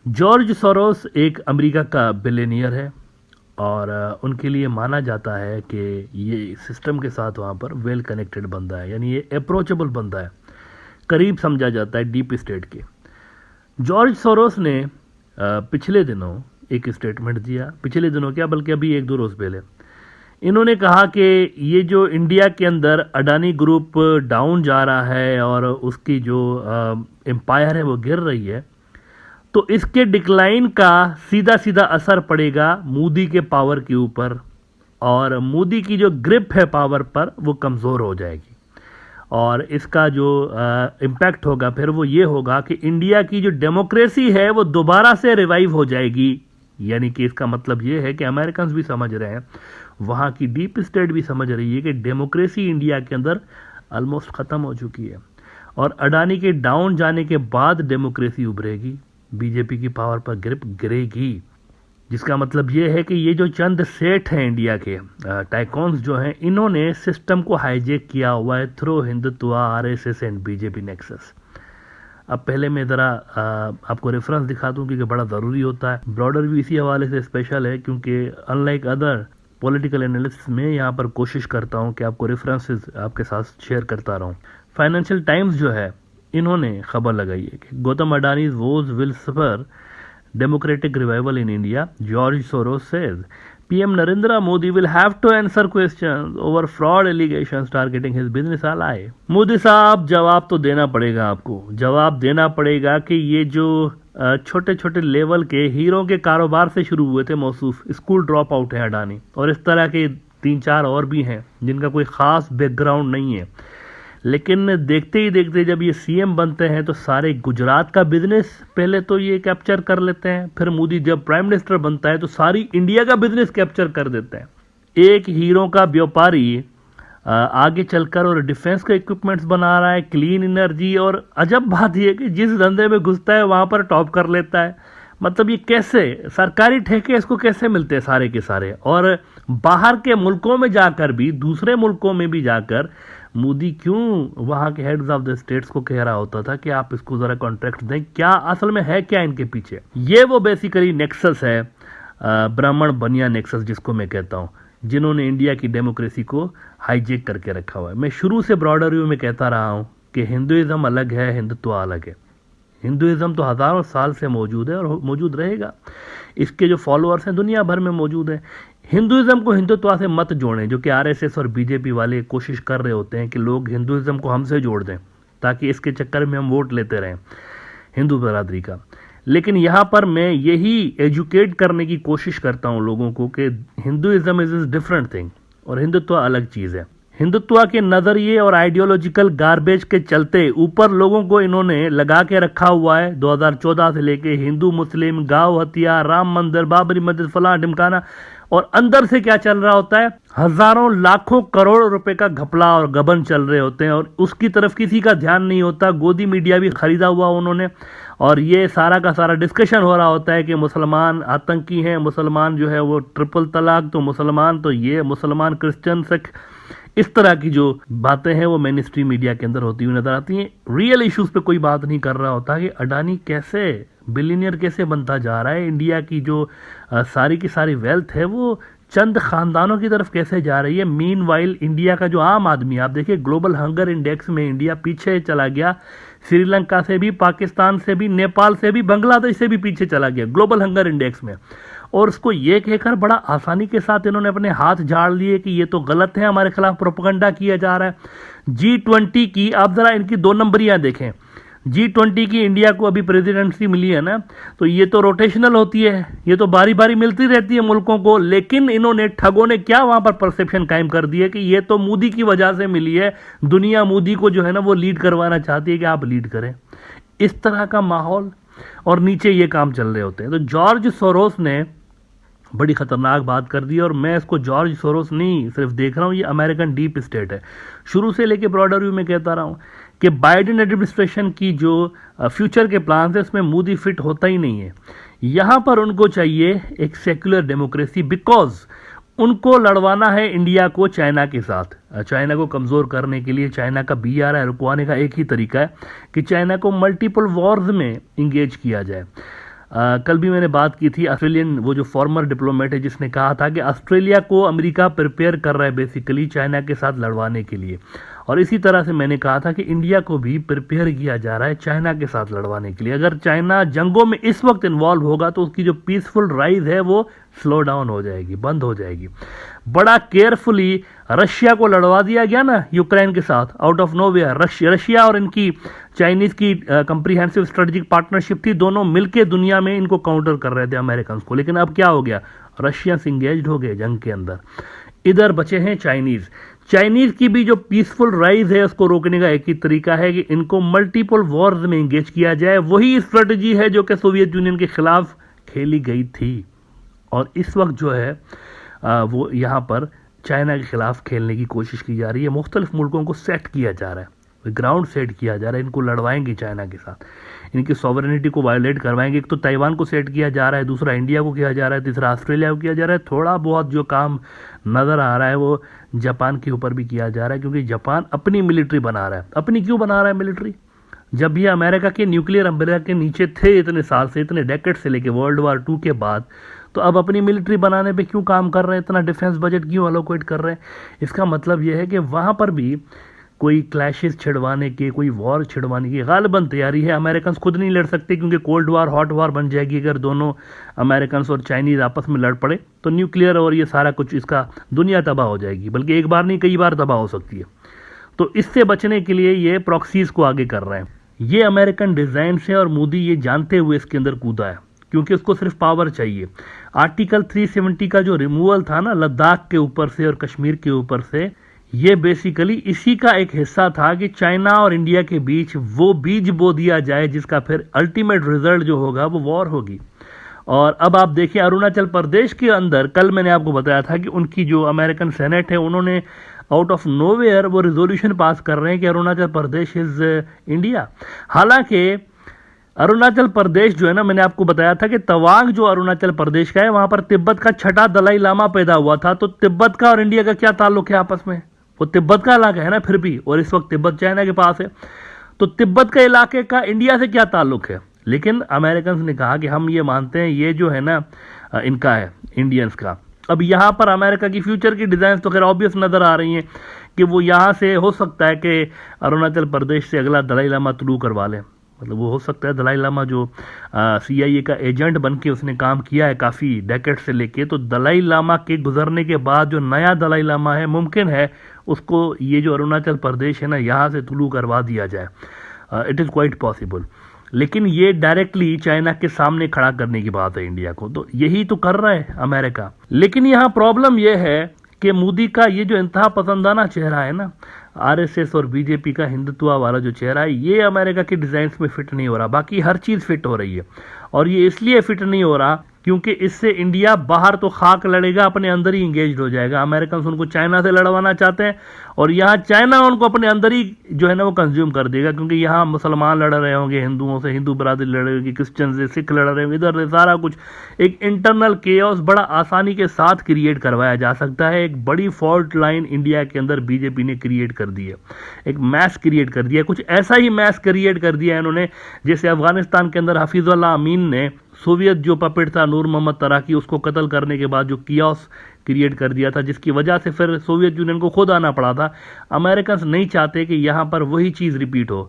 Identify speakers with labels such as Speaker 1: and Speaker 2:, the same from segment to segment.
Speaker 1: George Soros एक America का billionaire है और उनके लिए माना जाता है कि ये सिस्टम के साथ वहाँ पर वेल कनेक्टेड बंदा है, यानी ये अप्रोचेबल बंदा है, करीब समझा जाता है डीप स्टेट के। जॉर्ज सोरोस ने पिछले दिनों एक स्टेटमेंट दिया, पिछले दिनों क्या बल्कि अभी एक दो रोज़ पहले इन्होंने कहा कि ये जो इंडिया के अंदर अडानी ग्रुप डाउन जा रहा है और उसकी जो एम्पायर है वो गिर रही है, तो इसके डिक्लाइन का सीधा सीधा असर पड़ेगा मोदी के पावर के ऊपर और मोदी की जो ग्रिप है पावर पर वो कमज़ोर हो जाएगी। और इसका जो इम्पैक्ट होगा फिर वो ये होगा कि इंडिया की जो डेमोक्रेसी है वो दोबारा से रिवाइव हो जाएगी। यानी कि इसका मतलब ये है कि अमेरिकन भी समझ रहे हैं, वहाँ की डीप स्टेट भी समझ रही है कि डेमोक्रेसी इंडिया के अंदर ऑलमोस्ट ख़त्म हो चुकी है और अडानी के डाउन जाने के बाद डेमोक्रेसी उभरेगी, बीजेपी की पावर पर ग्रिप गिरेगी। जिसका मतलब ये है कि ये जो चंद सेठ हैं इंडिया के टाइकॉन्स जो हैं, इन्होंने सिस्टम को हाईजेक किया हुआ है through Hindutva, RSS and BJP nexus. अब पहले मैं ज़रा आपको रेफरेंस दिखा दूं क्योंकि बड़ा ज़रूरी होता है। ब्रॉडर व्यू इसी हवाले से स्पेशल है क्योंकि अनलाइक अदर पॉलिटिकल एनालिस्ट में यहाँ पर कोशिश करता हूँ कि आपको रेफरेंसेस आपके साथ शेयर करता रहूँ। फाइनेंशियल टाइम्स जो है इन्होंने खबर लगाई है कि Gautam Adani woes will spur democratic revival in India, George Soros says. PM Narendra Modi will have to answer questions over fraud allegations targeting his business ally. Modi साहब जवाब तो देना पड़ेगा आपको, जवाब देना पड़ेगा कि ये जो छोटे छोटे लेवल के हीरो के कारोबार से शुरू हुए थे मौसूफ स्कूल ड्रॉप आउट है अडानी, और इस तरह के 3-4 और भी हैं जिनका कोई ख़ास बैकग्राउंड नहीं है, लेकिन देखते ही देखते जब ये सीएम बनते हैं तो सारे गुजरात का बिजनेस पहले तो ये कैप्चर कर लेते हैं, फिर मोदी जब प्राइम मिनिस्टर बनता है तो सारी इंडिया का बिजनेस कैप्चर कर देते हैं। एक हीरो का व्यापारी आगे चलकर और डिफेंस का इक्विपमेंट्स बना रहा है, क्लीन एनर्जी, और अजब बात यह कि जिस धंधे में घुसता है वहां पर टॉप कर लेता है। मतलब ये कैसे सरकारी ठेके इसको कैसे मिलते हैं सारे के सारे, और बाहर के मुल्कों में जाकर भी, दूसरे मुल्कों में भी जाकर मोदी क्यों वहाँ के हेड्स ऑफ द स्टेट्स को कह रहा होता था कि आप इसको ज़रा कॉन्ट्रैक्ट दें, क्या असल में है क्या इनके पीछे। ये वो बेसिकली नेक्सस है, ब्राह्मण बनिया नेक्सस जिसको मैं कहता हूँ, जिन्होंने इंडिया की डेमोक्रेसी को हाईजेक करके रखा हुआ है। मैं शुरू से ब्रॉडर व्यू में कहता रहा हूँ कि हिंदुइज्म अलग है, हिंदुत्व अलग है। हिंदुइज्म तो हज़ारों साल से मौजूद है और मौजूद रहेगा, इसके जो फॉलोअर्स हैं दुनिया भर में मौजूद हैं। हिंदुइज्म को हिंदुत्व से मत जोड़ें, जो कि आरएसएस और बीजेपी वाले कोशिश कर रहे होते हैं कि लोग हिंदुइज्म को हमसे जोड़ दें ताकि इसके चक्कर में हम वोट लेते रहें हिंदू बरादरी का। लेकिन यहाँ पर मैं यही एजुकेट करने की कोशिश करता हूँ लोगों को कि हिंदुइज्म इज डिफरेंट थिंग और हिंदुत्व अलग चीज़ है। हिंदुत्व के नज़रिए और आइडियोलॉजिकल गार्बेज के चलते ऊपर लोगों को इन्होंने लगा के रखा हुआ है 2014 से लेके, हिंदू मुस्लिम, गांव हत्या, राम मंदिर, बाबरी मस्जिद, फलां ढिमकाना, और अंदर से क्या चल रहा होता है, हजारों लाखों करोड़ रुपए का घपला और गबन चल रहे होते हैं और उसकी तरफ किसी का ध्यान नहीं होता। गोदी मीडिया भी खरीदा हुआ उन्होंने, और ये सारा का सारा डिस्कशन हो रहा होता है कि मुसलमान आतंकी हैं, मुसलमान जो है वो ट्रिपल तलाक, तो मुसलमान तो ये, मुसलमान क्रिश्चियन सिख, इस तरह की जो बातें हैं वो मेन स्ट्रीम मीडिया के अंदर होती हुई नजर आती हैं। रियल इश्यूज पे कोई बात नहीं कर रहा होता कि अडानी कैसे बिलियनियर कैसे बनता जा रहा है, इंडिया की जो सारी की सारी वेल्थ है वो चंद खानदानों की तरफ कैसे जा रही है। मीनवाइल इंडिया का जो आम आदमी, आप देखिए ग्लोबल हंगर इंडेक्स में इंडिया पीछे चला गया, श्रीलंका से भी, पाकिस्तान से भी, नेपाल से भी, बांग्लादेश से भी पीछे चला गया ग्लोबल हंगर इंडेक्स में। और उसको ये कहकर बड़ा आसानी के साथ इन्होंने अपने हाथ झाड़ लिए कि ये तो गलत है, हमारे खिलाफ प्रोपेगेंडा किया जा रहा है। G20 की आप जरा इनकी 2 नंबरियां देखें। G20 की इंडिया को अभी प्रेसिडेंसी मिली है ना, तो ये तो रोटेशनल होती है, ये तो बारी बारी मिलती रहती है मुल्कों को, लेकिन इन्होंने ठगों ने क्या वहां पर परसेप्शन कायम कर दी है कि ये तो मोदी की वजह से मिली है, दुनिया मोदी को जो है ना वो लीड करवाना चाहती है कि आप लीड करें। इस तरह का माहौल और नीचे ये काम चल रहे होते हैं। तो जॉर्ज सोरोस ने बड़ी खतरनाक बात कर दी, और मैं इसको जॉर्ज सोरोस नहीं सिर्फ देख रहा हूँ, ये अमेरिकन डीप स्टेट है। शुरू से लेके ब्रॉडर व्यू में कहता रहा हूँ कि बाइडेन एडमिनिस्ट्रेशन की जो फ्यूचर के प्लान है उसमें मोदी फिट होता ही नहीं है। यहाँ पर उनको चाहिए एक सेक्युलर डेमोक्रेसी, बिकॉज उनको लड़वाना है इंडिया को चाइना के साथ। चाइना को कमज़ोर करने के लिए, चाइना का BRI रुकवाने का एक ही तरीका है कि चाइना को मल्टीपल वॉर्स में इंगेज किया जाए। कल भी मैंने बात की थी, ऑस्ट्रेलियन वो जो फॉर्मर डिप्लोमेट है जिसने कहा था कि ऑस्ट्रेलिया को अमेरिका प्रिपेयर कर रहा है बेसिकली चाइना के साथ लड़वाने के लिए। और इसी तरह से मैंने कहा था कि इंडिया को भी प्रिपेयर किया जा रहा है चाइना के साथ लड़वाने के लिए। अगर चाइना जंगों में इस वक्त इन्वॉल्व होगा तो उसकी जो पीसफुल राइज है वो स्लो डाउन हो जाएगी, बंद हो जाएगी। बड़ा केयरफुली रशिया को लड़वा दिया गया ना यूक्रेन के साथ, आउट ऑफ नोवेयर। रशिया और इनकी चाइनीज की कंप्रीहेंसिव स्ट्रेटेजिक पार्टनरशिप थी, दोनों मिलकर दुनिया में इनको काउंटर कर रहे थे अमेरिकन को। लेकिन अब क्या हो गया, रशियंस इंगेज्ड हो गए जंग के अंदर, इधर बचे हैं चाइनीज। चाइनीज की भी जो पीसफुल राइज है उसको रोकने का एक ही तरीका है कि इनको मल्टीपल वॉर्स में इंगेज किया जाए। वही स्ट्रेटजी है जो कि सोवियत यूनियन के खिलाफ खेली गई थी और इस वक्त जो है वो यहाँ पर चाइना के खिलाफ खेलने की कोशिश की जा रही है। मुख्तलिफ मुल्कों को सेट किया जा रहा है, ग्राउंड सेट किया जा रहा है, इनको लड़वाएंगे चाइना के साथ, इनकी सॉवरेनिटी को वायलेट करवाएंगे। एक तो ताइवान को सेट किया जा रहा है, दूसरा इंडिया को किया जा रहा है, तीसरा ऑस्ट्रेलिया को किया जा रहा है। थोड़ा बहुत जो काम नज़र आ रहा है वो जापान के ऊपर भी किया जा रहा है, क्योंकि जापान अपनी मिलिट्री बना रहा है। अपनी क्यों बना रहा है मिलिट्री? जब ये अमेरिका के न्यूक्लियर अम्ब्रेला के नीचे थे इतने साल से, इतने डेकेड से लेके वर्ल्ड वार II के बाद, तो अब अपनी मिलिट्री बनाने पे क्यों काम कर रहे हैं, इतना डिफेंस बजट क्यों अलोकेट कर रहे हैं? इसका मतलब यह है कि वहाँ पर भी कोई क्लैशेस छिड़वाने के, कोई वॉर छिड़वाने की गालिबन तैयारी है। अमेरिकन खुद नहीं लड़ सकते क्योंकि कोल्ड वार, हॉट वार बन जाएगी। अगर दोनों अमेरिकन और चाइनीज आपस में लड़ पड़े तो न्यूक्लियर और ये सारा कुछ, इसका दुनिया तबाह हो जाएगी, बल्कि एक बार नहीं कई बार तबाह हो सकती है। तो इससे बचने के लिए ये प्रॉक्सीज को आगे कर रहे हैं। ये अमेरिकन डिजाइन से और मोदी ये जानते हुए इसके अंदर कूदा है, क्योंकि उसको सिर्फ पावर चाहिए। आर्टिकल 370 का जो रिमूवल था ना लद्दाख के ऊपर से और कश्मीर के ऊपर से, ये बेसिकली इसी का एक हिस्सा था कि चाइना और इंडिया के बीच वो बीज बो दिया जाए जिसका फिर अल्टीमेट रिजल्ट जो होगा वो वॉर होगी। और अब आप देखिए अरुणाचल प्रदेश के अंदर, कल मैंने आपको बताया था कि उनकी जो अमेरिकन सेनेट है उन्होंने आउट ऑफ नोवेयर वो रिजोल्यूशन पास कर रहे हैं कि अरुणाचल प्रदेश इज इंडिया। हालांकि अरुणाचल प्रदेश जो है ना, मैंने आपको बताया था कि तवांग जो अरुणाचल प्रदेश का है वहां पर तिब्बत का छठा दलाई लामा पैदा हुआ था। तो तिब्बत का और इंडिया का क्या ताल्लुक है आपस में? वो तिब्बत का इलाका है ना फिर भी, और इस वक्त तिब्बत चाइना के पास है। तो तिब्बत के इलाके का इंडिया से क्या ताल्लुक है? लेकिन अमेरिकन ने कहा कि हम ये मानते हैं ये जो है ना इनका है, इंडियंस का। अब यहाँ पर अमेरिका की फ्यूचर की डिजाइन तो खैर ऑब्वियस नजर आ रही हैं कि वो यहाँ से हो सकता है कि अरुणाचल प्रदेश से अगला दलाई लामा तुलू करवा लें। मतलब वो हो सकता है दलाई लामा जो CIA का एजेंट बन के उसने काम किया है काफ़ी डेकेड से लेके, तो दलाई लामा के गुजरने के बाद जो नया दलाई लामा है मुमकिन है उसको ये जो अरुणाचल प्रदेश है ना यहाँ से तुलू करवा दिया जाए। It is quite possible. लेकिन ये डायरेक्टली चाइना के सामने खड़ा करने की बात है इंडिया को, तो यही तो कर रहा है अमेरिका। लेकिन यहाँ प्रॉब्लम यह है कि मोदी का ये जो इंतहा पसंदाना चेहरा है ना, RSS और BJP का हिंदुत्व वाला जो चेहरा है, ये अमेरिका के डिजाइन में फिट नहीं हो रहा। बाकी हर चीज फिट हो रही है, और ये इसलिए फिट नहीं हो रहा क्योंकि इससे इंडिया बाहर तो खाक लड़ेगा, अपने अंदर ही इंगेज हो जाएगा। अमेरिकन उनको चाइना से लड़वाना चाहते हैं और यहाँ चाइना उनको अपने अंदर ही जो है ना वो कंज्यूम कर देगा, क्योंकि यहाँ मुसलमान लड़ रहे होंगे हिंदुओं से, हिंदू बरादरी लड़ रही होगी क्रिश्चियन से, सिख लड़ रहे होंगे, इधर से सारा कुछ एक इंटरनल केओस बड़ा आसानी के साथ क्रिएट करवाया जा सकता है। एक बड़ी फॉल्ट लाइन इंडिया के अंदर BJP ने क्रिएट कर दी है, एक मैस क्रिएट कर दिया, कुछ ऐसा ही मैस क्रिएट कर दिया है इन्होंने जैसे अफगानिस्तान के अंदर हफीजुल्लाह अमीन ने सोवियत जो पपेट था नूर मोहम्मद तराकी, उसको कत्ल करने के बाद जो कियास क्रिएट कर दिया था, जिसकी वजह से फिर सोवियत यूनियन को खुद आना पड़ा था। अमेरिकन नहीं चाहते कि यहाँ पर वही चीज़ रिपीट हो।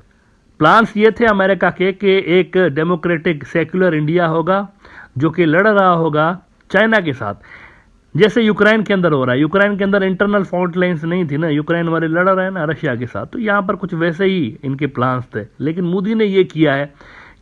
Speaker 1: प्लान्स ये थे अमेरिका के कि एक डेमोक्रेटिक सेक्युलर इंडिया होगा जो कि लड़ रहा होगा चाइना के साथ, जैसे यूक्रेन के अंदर हो रहा है। यूक्रेन के अंदर इंटरनल फॉल्ट लाइन्स नहीं थी ना, यूक्रेन वाले लड़ रहे हैं ना रशिया के साथ, तो यहाँ पर कुछ वैसे ही इनके प्लान्स थे। लेकिन मोदी ने ये किया है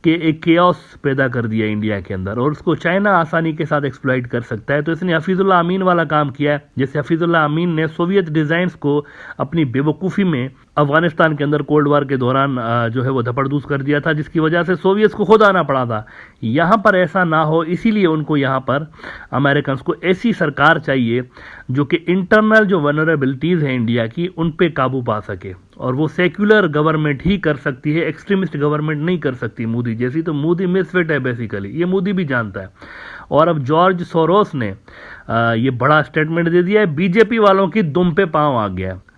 Speaker 1: कि एक केओस पैदा कर दिया इंडिया के अंदर, और उसको चाइना आसानी के साथ एक्सप्लॉइट कर सकता है। तो इसने हफीजुल्लाह अमीन वाला काम किया है, जैसे हफीजुल्लाह अमीन ने सोवियत डिजाइन्स को अपनी बेवकूफ़ी में अफगानिस्तान के अंदर कोल्ड वार के दौरान जो है वो धपड़दूस कर दिया था, जिसकी वजह से सोवियत को खुद आना पड़ा था। यहाँ पर ऐसा ना हो, इसीलिए उनको यहाँ पर अमेरिकन को ऐसी सरकार चाहिए जो कि इंटरनल जो वनरेबिलिटीज़ हैं इंडिया की उन पे काबू पा सके, और वो सेक्युलर गवर्नमेंट ही कर सकती है, एक्सट्रीमिस्ट गवर्नमेंट नहीं कर सकती मोदी जैसी। तो मोदी मिसफिट है बेसिकली, ये मोदी भी जानता है। और अब जॉर्ज सोरोस ने ये बड़ा स्टेटमेंट दे दिया है, BJP वालों की दुम पे पांव आ गया है।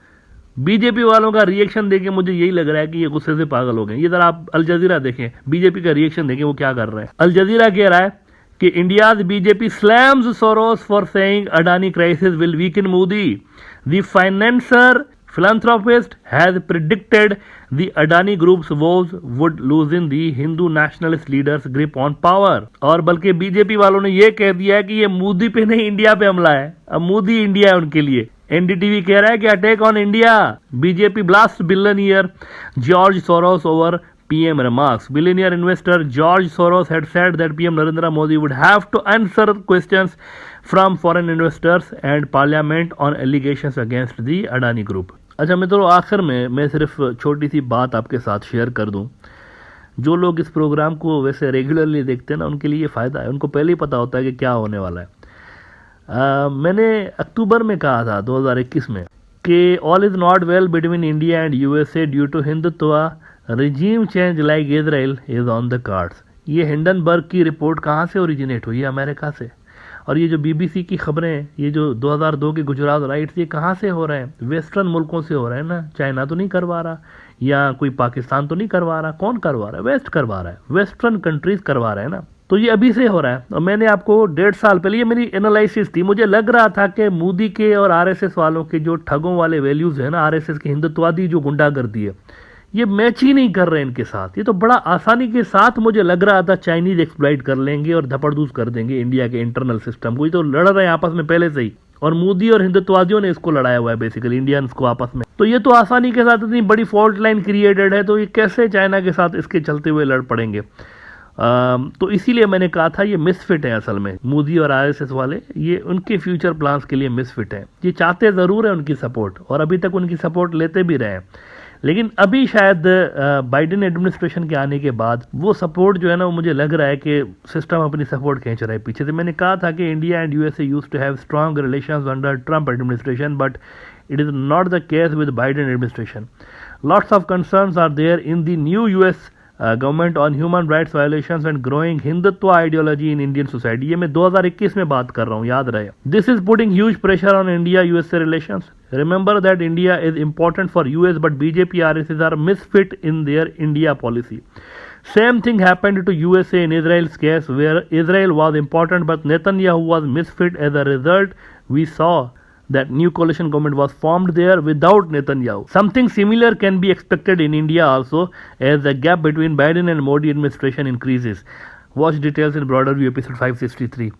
Speaker 1: बीजेपी वालों का रिएक्शन देखे मुझे यही लग रहा है कि ये गुस्से से पागल हो गए। ये जरा आप अल जजीरा देखें, बीजेपी का रिएक्शन देखें वो क्या कर रहे हैं। अल जजीरा कह रहा है कि India's BJP slams Soros for saying Adani crisis will weaken Modi. The financier philanthropist has predicted the Adani Group's woes would loosen the Hindu nationalist leaders' grip on power। और बल्कि बीजेपी वालों ने यह कह दिया है कि ये मोदी पे नहीं इंडिया पे हमला है, अब मोदी इंडिया है उनके लिए। एनडीटीवी कह रहा है कि attack on India, BJP blast billionaire George Soros over PM remarks। Billionaire investor George Soros had said that PM Narendra Modi would have to answer questions from foreign investors and parliament on allegations against the Adani Group। अच्छा मित्रों, आखिर में मैं सिर्फ छोटी सी बात आपके साथ शेयर कर दूं। जो लोग इस प्रोग्राम को वैसे रेगुलरली देखते हैं ना, उनके लिए ये फ़ायदा है, उनको पहले ही पता होता है कि क्या होने वाला है। मैंने अक्टूबर में कहा था 2021 में कि all is not well between India and USA due to Hindutva, regime change like Israel is on the cards. ये हिंडनबर्ग की रिपोर्ट कहाँ से ओरिजिनेट हुई है? अमेरिका से। और ये जो BBC की खबरें, ये जो 2002 के गुजरात राइट्स, ये कहाँ से हो रहे हैं? वेस्टर्न मुल्कों से हो रहे हैं ना। चाइना तो नहीं करवा रहा, या कोई पाकिस्तान तो नहीं करवा रहा। कौन करवा रहा है? वेस्ट करवा रहा है, वेस्टर्न कंट्रीज करवा रहे हैं ना। तो ये अभी से हो रहा है। और मैंने आपको 1.5 साल पहले, ये मेरी एनालिसिस थी, मुझे लग रहा था कि मोदी के और RSS वालों के जो ठगों वाले वैल्यूज़ है ना, RSS के हिंदुत्ववादी जो गुंडागर्दी है, ये मैच ही नहीं कर रहे हैं इनके साथ। ये तो बड़ा आसानी के साथ मुझे लग रहा था चाइनीज एक्सप्लॉइट कर लेंगे और धपड़धूस कर देंगे इंडिया के इंटरनल सिस्टम को। ये तो लड़ रहे हैं आपस में पहले से ही, और मोदी और हिंदुत्ववादियों ने इसको लड़ाया हुआ है बेसिकली, इंडियंस को आपस में। तो ये तो आसानी के साथ इतनी बड़ी फॉल्ट लाइन क्रिएटेड है, तो ये कैसे चाइना के साथ इसके चलते हुए लड़ पड़ेंगे। तो इसीलिए मैंने कहा था ये मिसफिट है असल में। मोदी और RSS वाले ये उनके फ्यूचर प्लान्स के लिए मिसफिट है। ये चाहते ज़रूर है उनकी सपोर्ट, और अभी तक उनकी सपोर्ट लेते भी रहे हैं, लेकिन अभी शायद बाइडेन एडमिनिस्ट्रेशन के आने के बाद वो सपोर्ट जो है ना, वो मुझे लग रहा है कि सिस्टम अपनी सपोर्ट खींच रहा है पीछे से। मैंने कहा था कि India and USA used to have strong relations under Trump administration, but it is not the case with Biden administration. Lots of concerns are there in the new US government on human rights violations and growing Hindutva ideology in Indian society. ये मैं 2021 में बात कर रहा हूँ, याद रहे। This is putting huge pressure on India USA relations. Remember that India is important for US, but BJP RSS are misfit in their India policy. Same thing happened to USA in Israel's case, where Israel was important, but Netanyahu was misfit. As a result, we saw that new coalition government was formed there without Netanyahu. Something similar can be expected in India also, as the gap between Biden and Modi administration increases. Watch details in broader view episode 563.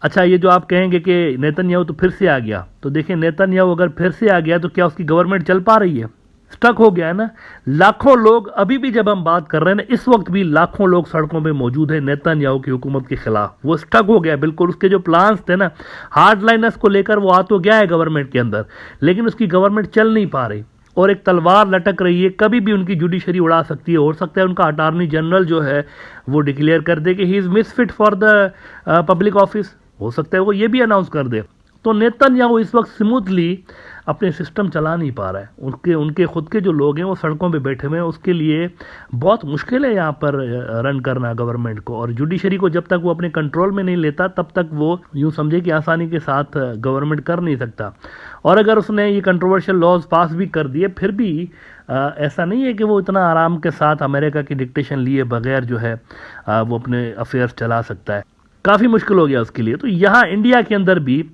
Speaker 1: अच्छा, ये जो आप कहेंगे कि Netanyahu तो फिर से आ गया, तो देखिए नेतन्याहू अगर फिर से आ गया तो क्या उसकी गवर्नमेंट चल पा रही है? स्टक हो गया है ना। लाखों लोग अभी भी, जब हम बात कर रहे हैं ना, इस वक्त भी लाखों लोग सड़कों पे मौजूद है नेतन्याहू की हुकूमत के खिलाफ। वो स्टक हो गया बिल्कुल। उसके जो प्लान्स थे ना हार्डलाइनर्स को लेकर, वो आ तो गया है गवर्नमेंट के अंदर, लेकिन उसकी गवर्नमेंट चल नहीं पा रही और एक तलवार लटक रही है। कभी भी उनकी जुडिशरी उड़ा सकती है। हो सकता है उनका अटॉर्नी जनरल जो है वो डिक्लेयर कर दे कि he is misfit for the public office. हो सकता है वो ये भी अनाउंस कर दे। तो नेतन्याहू इस वक्त स्मूथली अपने सिस्टम चला नहीं पा रहा है। उनके खुद के जो लोग हैं वो सड़कों पे बैठे हुए हैं। उसके लिए बहुत मुश्किल है यहाँ पर रन करना गवर्नमेंट को, और जुडिशरी को जब तक वो अपने कंट्रोल में नहीं लेता तब तक वो यूँ समझे कि आसानी के साथ गवर्नमेंट कर नहीं सकता। और अगर उसने ये कंट्रोवर्शियल लॉज पास भी कर दिए, फिर भी ऐसा नहीं है कि वो इतना आराम के साथ अमेरिका की डिक्टेशन लिए बगैर जो है वो अपने अफेयर्स चला सकता है। काफ़ी मुश्किल हो गया उसके लिए। तो यहाँ इंडिया के अंदर भी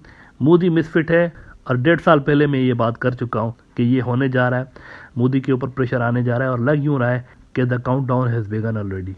Speaker 1: मोदी मिसफिट है, और 1.5 साल पहले मैं ये बात कर चुका हूँ कि ये होने जा रहा है। मोदी के ऊपर प्रेशर आने जा रहा है, और लग यूँ रहा है कि the countdown has begun already.